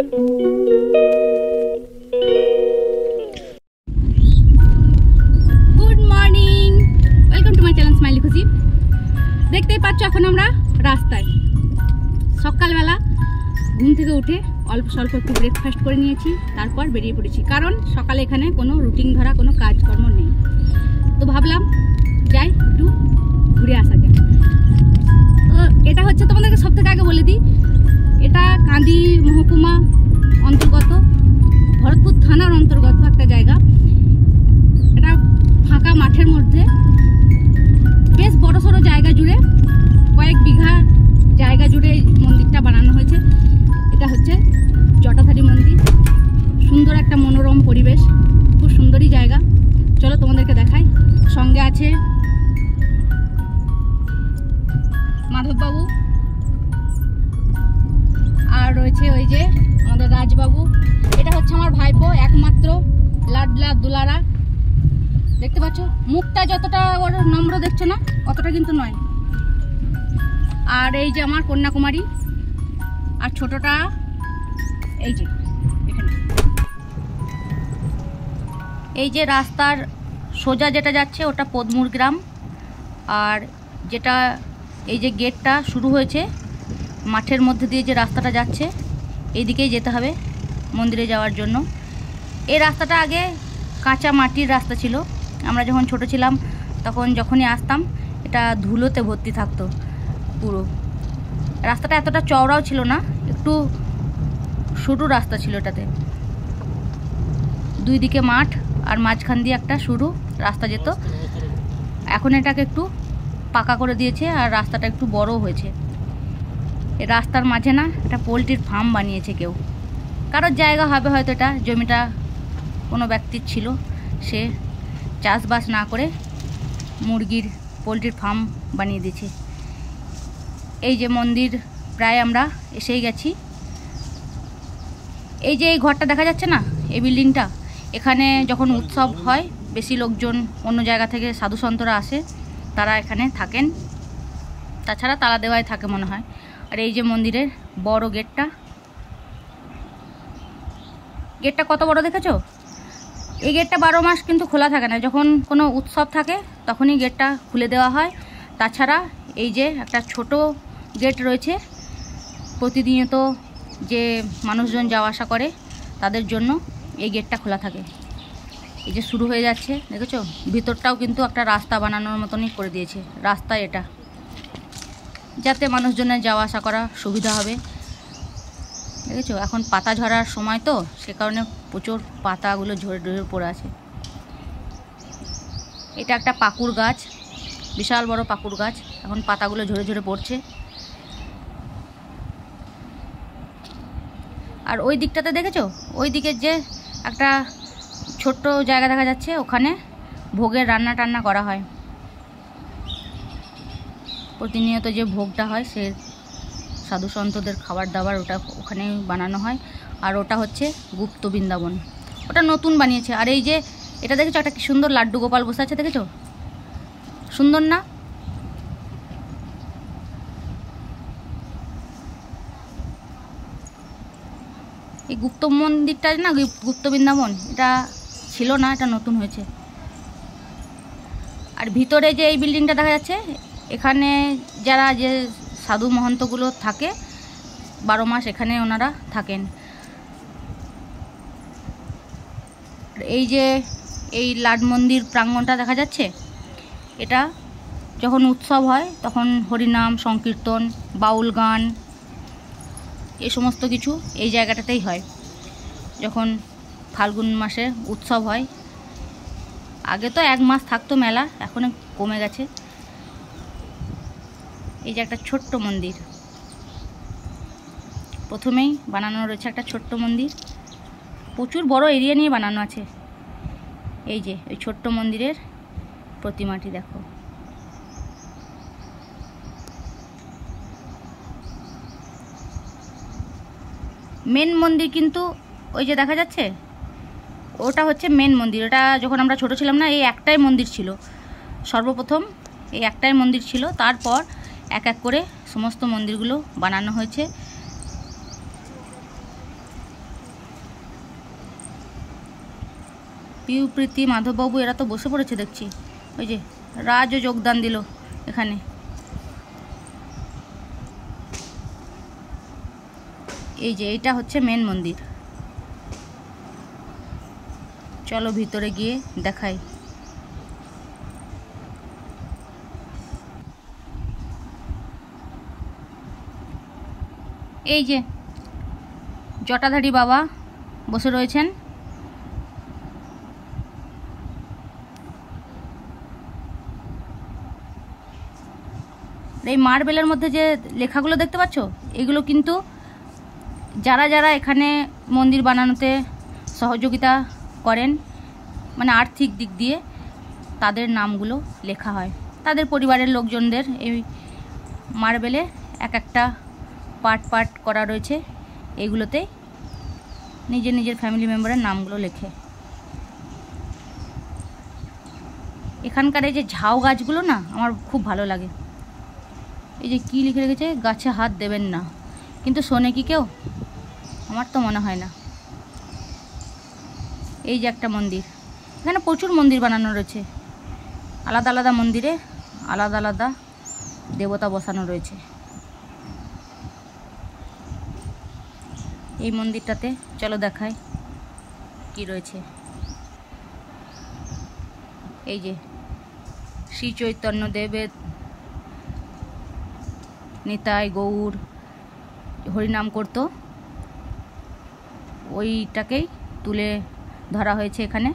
Good morning, welcome to my channel smiley খুশি। দেখতেই পাচ্ছ এখন আমরা রাস্তায়। সকালবেলা ঘুম থেকে উঠে অল্প স্বল্প একটু ব্রেকফাস্ট করে নিয়েছি, তারপর বেরিয়ে পড়েছি। কারণ সকালে এখানে কোনো রুটিন ধরা কোনো কাজকর্ম নেই, তো ভাবলাম যাই একটু ঘুরে আসা যাক। তো এটা হচ্ছে, তোমাদেরকে সব থেকে আগে বলে দিই, এটা কান্দি মহকুমা অন্তর্গত, ভরতপুর থানার অন্তর্গত একটা জায়গা। এটা ফাঁকা মাঠের মধ্যে বেশ বড়সড় জায়গা জুড়ে, কয়েক বিঘা জায়গা জুড়ে মন্দিরটা বানানো হয়েছে। এটা হচ্ছে জটাধারী মন্দির। সুন্দর একটা মনোরম পরিবেশ, খুব সুন্দরই জায়গা। চলো তোমাদেরকে দেখাই। সঙ্গে আছে মাধববাবু, আর রয়েছে ওই যে আমাদের রাজবাবু। এটা হচ্ছে আমার ভাইপো, একমাত্র লাডলা দুলারা। দেখতে পাচ্ছ মুখটা যতটা ওর নম্র দেখছো না, অতটা কিন্তু নয়। আর এই যে আমার কন্যাকুমারী, আর ছোটটা এই যে এখানে। এই যে রাস্তার সোজা যেটা যাচ্ছে ওটা পদমুর গ্রাম, আর যেটা এই যে গেটটা শুরু হয়েছে মাঠের মধ্যে দিয়ে যে রাস্তাটা যাচ্ছে, এই দিকেই যেতে হবে মন্দিরে যাওয়ার জন্য। এই রাস্তাটা আগে কাঁচা মাটির রাস্তা ছিল। আমরা যখন ছোট ছিলাম তখন যখনই আসতাম এটা ধুলোতে ভর্তি থাকতো পুরো। রাস্তাটা এতটা চওড়াও ছিল না, একটু সরু রাস্তা ছিল এটাতে। দুই দিকে মাঠ আর মাঝখান দিয়ে একটা সরু রাস্তা যেত। এখন এটাকে একটু পাকা করে দিয়েছে আর রাস্তাটা একটু বড় হয়েছে। এই রাস্তার মাঝে না একটা পোলট্রির ফার্ম বানিয়েছে কেউ, কারোর জায়গা হবে হয়তো, এটা জমিটা কোনো ব্যক্তির ছিল, সে চাষবাস না করে মুরগির পোলট্রির ফার্ম বানিয়ে দিয়েছে। এই যে মন্দির প্রায় আমরা এসেই গেছি। এই যে এই ঘরটা দেখা যাচ্ছে না, এই বিল্ডিংটা, এখানে যখন উৎসব হয় বেশি লোকজন অন্য জায়গা থেকে সাধু সন্তরা আসে, তারা এখানে থাকেন। তাছাড়া তালা দেওয়াই থাকে মনে হয়। আর এই যে মন্দিরের বড় গেটটা, গেটটা কত বড় দেখেছো? এই গেটটা 12 মাস কিন্তু খোলা থাকে না, যখন কোনো উৎসব থাকে তখনই গেটটা খুলে দেওয়া হয়। তাছাড়া এই যে একটা ছোট গেট রয়েছে, প্রতিনিয়ত যে মানুষজন যাওয়া আসা করে তাদের জন্য এই গেটটা খোলা থাকে। এই যে শুরু হয়ে যাচ্ছে দেখেছো, ভিতরটাও কিন্তু একটা রাস্তা বানানোর মতনই করে দিয়েছে। রাস্তা এটা যাতে মানুষজনের যাওয়া আসা করা সুবিধা হবে। দেখেছো এখন পাতা ঝরার সময় তো, সে কারণে প্রচুর পাতাগুলো ঝরে ঝরে পড়ে আছে। এটা একটা পাকুড় গাছ, বিশাল বড় পাকুড় গাছ, এখন পাতাগুলো ঝরে ঝরে পড়ছে। আর ওই দিকটাতে দেখেছো, ওই দিকের যে একটা ছোট্ট জায়গা দেখা যাচ্ছে, ওখানে ভোগের রান্না টান্না করা হয়। প্রতিনিয়ত যে ভোগটা হয় সে সাধু সন্তদের খাবার দাবার ওটা ওখানে বানানো হয়। আর ওটা হচ্ছে গুপ্ত বৃন্দাবন, ওটা নতুন বানিয়েছে। আর এই যে এটা দেখেছো, একটা কি সুন্দর লাড্ডু গোপাল বসে আছে, দেখেছো? সুন্দর না? এই গুপ্ত মন্দিরটা না, গুপ্ত বৃন্দাবন, এটা ছিল না, এটা নতুন হয়েছে। আর ভিতরে যে এই বিল্ডিংটা দেখা যাচ্ছে, এখানে যারা যে সাধু মহন্তগুলো থাকে 12 মাস এখানে ওনারা থাকেন। এই যে এই লাড মন্দির প্রাঙ্গণটা দেখা যাচ্ছে, এটা যখন উৎসব হয় তখন হরিনাম সংকীর্তন, বাউল গান, এই সমস্ত কিছু এই জায়গাটাতেই হয়। যখন ফাল্গুন মাসে উৎসব হয়, আগে তো 1 মাস থাকতো মেলা, এখন কমে গেছে। এই যে একটা ছোট্ট মন্দির, প্রথমেই বানানো রয়েছে একটা ছোট্ট মন্দির, প্রচুর বড় এরিয়া নিয়ে বানানো আছে। এই যে ওই ছোট্ট মন্দিরের প্রতিমাটি দেখো। মেন মন্দির কিন্তু ওই যে দেখা যাচ্ছে, ওটা হচ্ছে মেন মন্দির। ওটা যখন আমরা ছোট ছিলাম না, এই একটাই মন্দির ছিল, সর্বপ্রথম এই একটাই মন্দির ছিল। তারপর এক এক করে সমস্ত মন্দিরগুলো বানানো হয়েছে। পিউ, প্রীতি, মাধববাবু এরা তো বসে পড়েছে দেখছি। ওই যে রাজও যোগদান দিল এখানে। এই যে এটা হচ্ছে মেন মন্দির। চলো ভিতরে গিয়ে দেখাই। এই যে জটাধারী বাবা বসে রয়েছেন। এই মার্বেলের মধ্যে যে লেখাগুলো দেখতে পাচ্ছ, এগুলো কিন্তু যারা যারা এখানে মন্দির বানানোতে সহযোগিতা করেন, মানে আর্থিক দিক দিয়ে, তাদের নামগুলো লেখা হয়। তাদের পরিবারের লোকজনদের এই মার্বেলে এক একটা পার্ট পার্ট করা রয়েছে, এইগুলোতে নিজের নিজের ফ্যামিলি মেম্বারের নামগুলো লেখে। এখানকার এই যে ঝাউ গাছগুলো না আমার খুব ভালো লাগে। এই যে কি লিখে রেখেছে, গাছে হাত দেবেন না, কিন্তু শোনে কি কেউ? আমার তো মনে হয় না। এই যে একটা মন্দির, এখানে প্রচুর মন্দির বানানো রয়েছে। আলাদা আলাদা মন্দিরে আলাদা আলাদা দেবতা বসানো রয়েছে। এই মন্দিরটাতে চলো দেখাই কি রয়েছে। এই যে শ্রী চৈতন্য দেবের নিতাই গৌর হরিনাম করত, ওইটাকেই তুলে ধরা হয়েছে এখানে।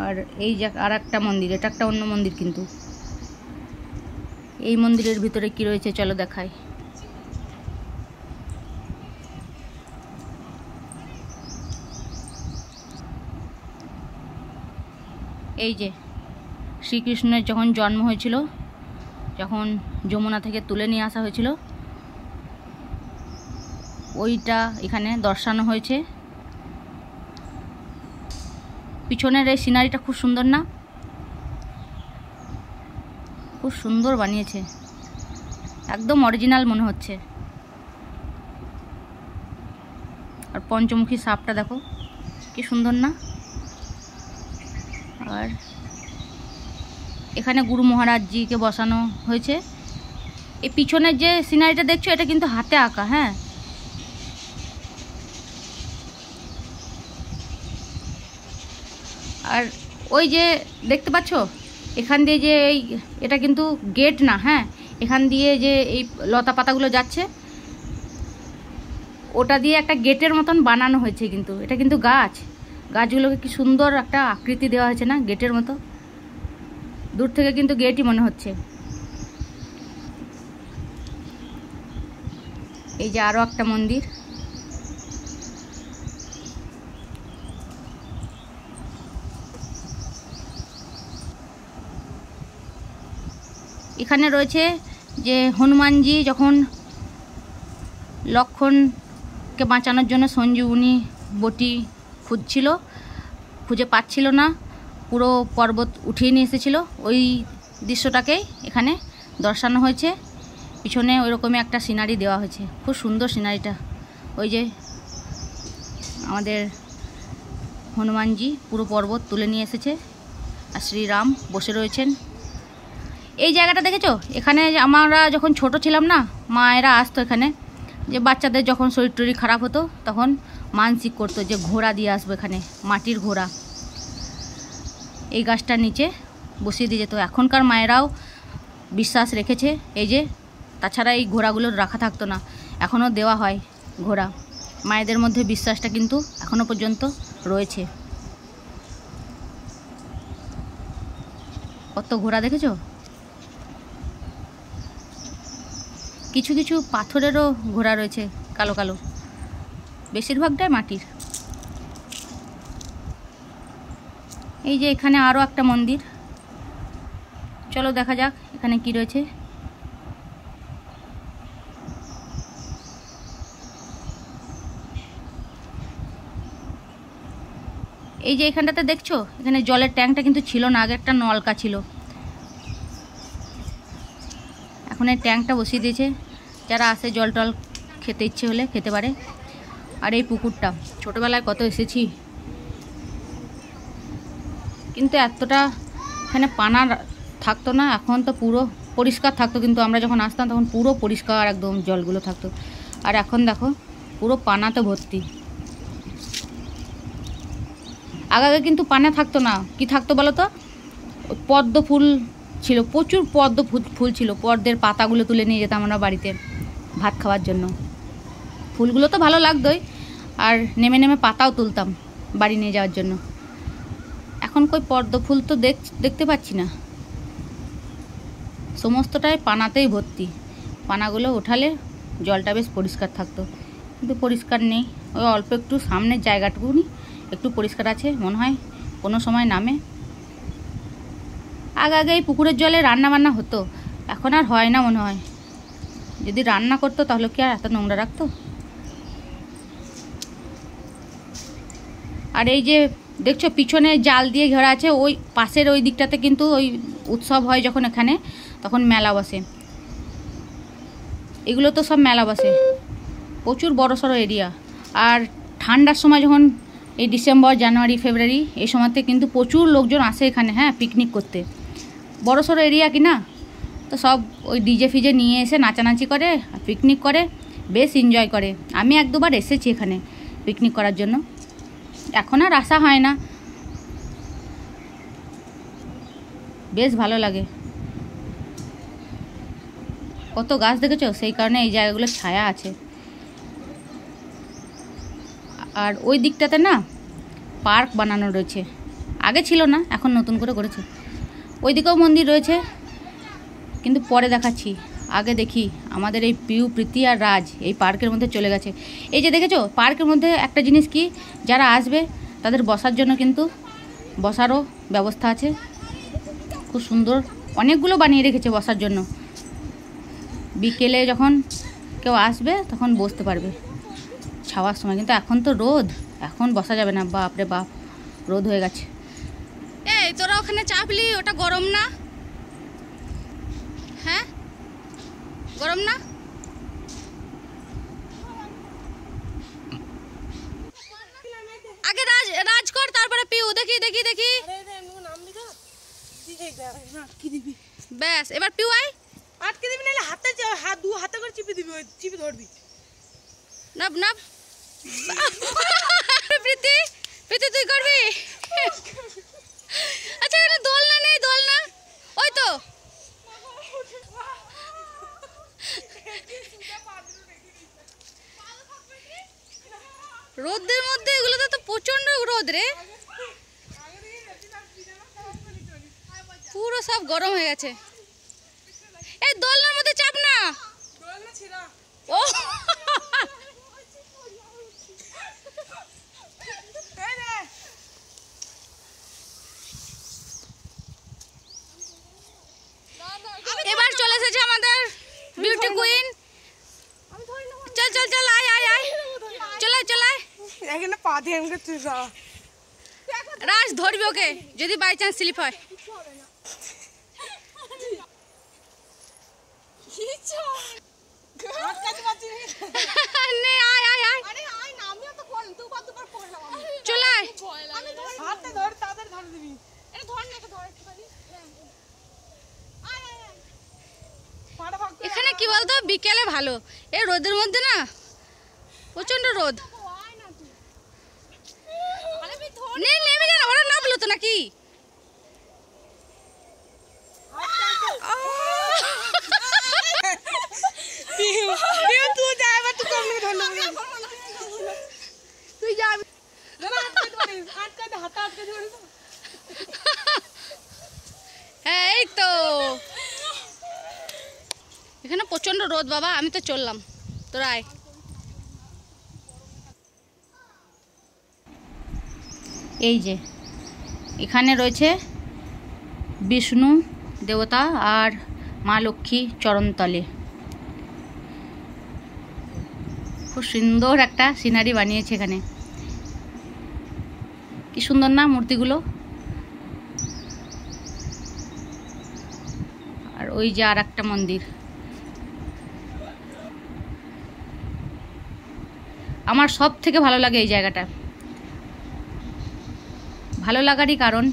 আর এই যে আর একটা মন্দির, এটা একটা অন্য মন্দির, কিন্তু এই মন্দিরের ভিতরে কি রয়েছে চলো দেখাই। এই যে শ্রীকৃষ্ণের যখন জন্ম হয়েছিল, যখন যমুনা থেকে তুলে নিয়ে আসা হয়েছিল, ওইটা এখানে দর্শানো হয়েছে। পিছনের এই সিনারিটা খুব সুন্দর না? খুব সুন্দর বানিয়েছে, একদম অরিজিনাল মনে হচ্ছে। আর পঞ্চমুখী সাপটা দেখো কি সুন্দর না? আর এখানে গুরু মহারাজজিকে বসানো হয়েছে। এই পিছনের যে সিনারিটা দেখছো, এটা কিন্তু হাতে আঁকা। হ্যাঁ, আর ওই যে দেখতে পাচ্ছ এখান দিয়ে যে এটা কিন্তু গেট না, হ্যাঁ, এখান দিয়ে যে এই লতা পাতাগুলো যাচ্ছে, ওটা দিয়ে একটা গেটের মতন বানানো হয়েছে। কিন্তু এটা কিন্তু গাছগুলোকে কি সুন্দর একটা আকৃতি দেওয়া হয়েছে না, গেটের মতো। দূর থেকে কিন্তু গেটই মনে হচ্ছে। এই যে আরো একটা মন্দির, এখানে রয়েছে যে হনুমানজি যখন লক্ষ্মণকে বাঁচানোর জন্য সঞ্জীবনী বটি খুঁজে পাচ্ছিল না, পুরো পর্বত উঠিয়ে নিয়ে এসেছিল, ওই দৃশ্যটাকেই এখানে দর্শানো হয়েছে। পিছনে ওই রকমই একটা সিনারি দেওয়া হয়েছে, খুব সুন্দর সিনারিটা। ওই যে আমাদের হনুমানজি পুরো পর্বত তুলে নিয়ে এসেছে, আর শ্রীরাম বসে রয়েছেন। এই জায়গাটা দেখেছো? এখানে আমরা যখন ছোট ছিলাম না, মায়েরা আসতো এখানে, যে বাচ্চাদের যখন শরীর টরীর খারাপ হতো তখন মানসিক করতো যে ঘোড়া দিয়ে আসবো, এখানে মাটির ঘোড়া এই গাছটার নিচে বসিয়ে দিয়ে যেত। এখনকার মায়েরাও বিশ্বাস রেখেছে এই যে, তাছাড়া এই ঘোড়াগুলো রাখা থাকতো না, এখনও দেওয়া হয় ঘোড়া। মায়েদের মধ্যে বিশ্বাসটা কিন্তু এখনো পর্যন্ত রয়েছে। কত ঘোড়া দেখেছো? কিছু কিছু পাথরেরও ঘোড়া রয়েছে, কালো কালো, বেশিরভাগটাই মাটির। এই যে এখানে আরো একটা মন্দির, চলো দেখা যাক এখানে কি রয়েছে। এই যে এখানটাতে দেখছো, এখানে জলের ট্যাঙ্কটা কিন্তু ছিল না, আগে একটা নলকা ছিল, এখন এই ট্যাঙ্কটা বসিয়ে দিয়েছে। যারা আসে জল টল খেতে ইচ্ছে হলে খেতে পারে। আর এই পুকুরটা ছোটোবেলায় কত এসেছি, কিন্তু এতটা এখানে পানা থাকতো না। এখন তো পুরো পরিষ্কার থাকতো, কিন্তু আমরা যখন আসতাম তখন পুরো পরিষ্কার একদম জলগুলো থাকতো। আর এখন দেখো পুরো পানাতে ভর্তি। আগে কিন্তু পানা থাকতো না, কি থাকতো বলো তো, পদ্ম ফুল ছিল, প্রচুর পদ্ম ফুল ছিল। পদ্মের পাতাগুলো তুলে নিয়ে যেতাম আমরা বাড়িতে ভাত খাওয়ার জন্য। ফুলগুলো তো ভালো লাগতোই, আর নেমে নেমে পাতাও তুলতাম বাড়ি নিয়ে যাওয়ার জন্য। এখন কই পদ্ম ফুল তো দেখতে পাচ্ছি না, সমস্তটাই পানাতেই ভর্তি। পানাগুলো ওঠালে জলটা বেশ পরিষ্কার থাকতো, কিন্তু পরিষ্কার নেই। ওই অল্প একটু সামনের জায়গাটুকুনি একটু পরিষ্কার আছে, মনে হয় কোনো সময় নামে। আগে এই পুকুরের জলে রান্না বান্না হতো, এখন আর হয় না মনে হয়। যদি রান্না করতো তাহলে কি আর এত নোংরা রাখতো? আর এই যে দেখছো পিছনে জাল দিয়ে ঘেরা আছে, ওই পাশের ওই দিকটাতে কিন্তু ওই উৎসব হয় যখন এখানে, তখন মেলা বসে। এগুলো তো সব মেলা বসে, প্রচুর বড় সড়ো এরিয়া। আর ঠান্ডার সময় যখন এই ডিসেম্বর, জানুয়ারি, ফেব্রুয়ারি এই সময়তে কিন্তু প্রচুর লোকজন আসে এখানে, হ্যাঁ, পিকনিক করতে। বড় সড়ো এরিয়া কি না, তো সব ওই ডিজে ফিজে নিয়ে এসে নাচানাচি করে, পিকনিক করে, বেশ এনজয় করে। আমি এক দুবার এসেছি এখানে পিকনিক করার জন্য, এখন আর আসা হয় না। বেশ ভালো লাগে। কত গাছ দেখেছো, সেই কারণে এই জায়গাগুলো ছায়া আছে। আর ওই দিকটাতে না পার্ক বানানো রয়েছে, আগে ছিল না, এখন নতুন করে করেছে। ওই দিকেও মন্দির রয়েছে, কিন্তু পরে দেখাচ্ছি। আগে দেখি আমাদের এই পিউ, প্রীতি আর রাজ এই পার্কের মধ্যে চলে গেছে। এই যে দেখেছো পার্কের মধ্যে একটা জিনিস কি, যারা আসবে তাদের বসার জন্য কিন্তু বসারও ব্যবস্থা আছে, খুব সুন্দর। অনেকগুলো বানিয়ে রেখেছে বসার জন্য। বিকেলে যখন কেউ আসবে তখন বসতে পারবে ছাওয়ার সময়। কিন্তু এখন তো রোদ, এখন বসা যাবে না, বাপরে বাপ, রোদ হয়ে গেছে। এই তোরা ওখানে চাপলি, ওটা গরম না? হ্যাঁ, গরম না? আগে রাজ কর, তারপরে পিউ। দেখি দেখি দেখি, ব্যাস এবার পিউ আয়। আটকে দিবি, নাহলে দু হাতে করে চিপে দিবি, চিপে ধরবি। নাব নাব। প্রীতি, প্রীতি তুই করবি? আচ্ছা এটা দোলনা নেই, দোলনা ওই তো। রোদের মধ্যে এগুলোতে তো প্রচন্ড রোদ রে, পুরো সব গরম হয়ে গেছে। এই দোলনার মধ্যে চাপ না। ও এবার চলে এসেছে আমাদের বিউটি কুইন। চল চল চল, আয় আয় আয়, চলাই চলাই। এখানে পা দিয়ে তুই রাজ ধরবি ওকে, যদি বাই চান্স স্লিপ হয়। চলাই এখানে কি বলতো, বিকেলে ভালো, এই রোদের মধ্যে না প্রচন্ড রোদ। নেমে যান, ওরা নামলো তো নাকি? তুই যাবি? হ্যাঁ এই তো, এখানে প্রচন্ড রোদ বাবা, আমি তো চললাম, তোরা আয়। এই যে এখানে রয়েছে বিষ্ণু দেবতা আর মা লক্ষ্মী চরণতলে। খুব সুন্দর একটা সিনারি বানিয়েছে এখানে, কি সুন্দর না মূর্তিগুলো। আর ওই যে আর একটা মন্দির, আমার সব থেকে ভালো লাগে এই জায়গাটা। ভালো লাগারই কারণ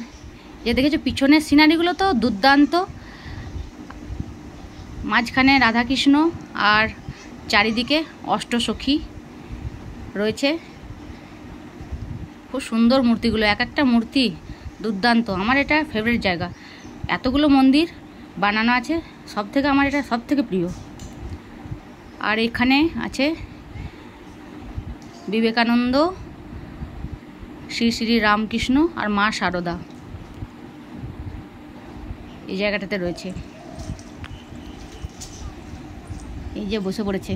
যে দেখেছো পিছনের সিনারিগুলো তো দুর্দান্ত, মাঝখানে রাধাকৃষ্ণ আর চারিদিকে অষ্টসখী রয়েছে। খুব সুন্দর মূর্তিগুলো, এক একটা মূর্তি দুর্দান্ত। আমার এটা ফেভারিট জায়গা, এতগুলো মন্দির বানানো আছে, সব থেকে আমার এটা সব থেকে প্রিয়। আর এখানে আছে বিবেকানন্দ, শ্রী শ্রী রামকৃষ্ণ আর মা শারদা এই জায়গাটাতে রয়েছে। এই যে বসে পড়েছে।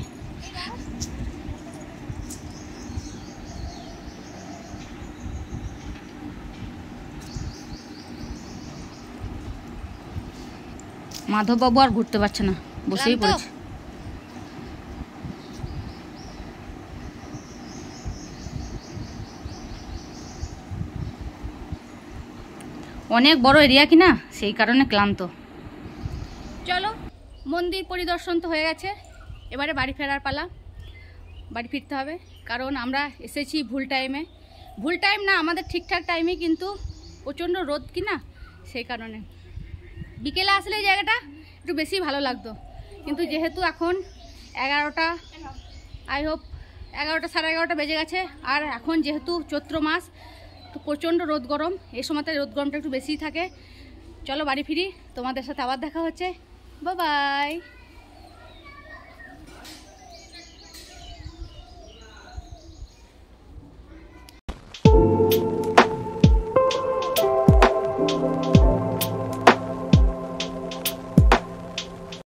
মাধববাবু আর ঘুরতে পারছে না, বসেই পড়েছে। অনেক বড় এরিয়া কিনা, সেই কারণে ক্লান্ত। চলো, মন্দির পরিদর্শন তো হয়ে গেছে, এবারে বাড়ি ফেরার পালা। বাড়ি ফিরতে হবে, কারণ আমরা এসেছি ভুল টাইমে। ভুল টাইম না, আমাদের ঠিকঠাক টাইমে, কিন্তু প্রচণ্ড রোদ কিনা, সেই কারণে। বিকেলে আসলে এই জায়গাটা একটু বেশি ভালো লাগতো, কিন্তু যেহেতু এখন 11টা, আই হোপ 11টা সাড়ে 11টা বেজে গেছে, আর এখন যেহেতু চৈত্র মাস, তো প্রচণ্ড রোদ গরম, এই সময়তে রোদ গরমটা একটু বেশিই থাকে। চলো বাড়ি ফিরি, তোমাদের সাথে আবার দেখা হচ্ছে। Bye bye.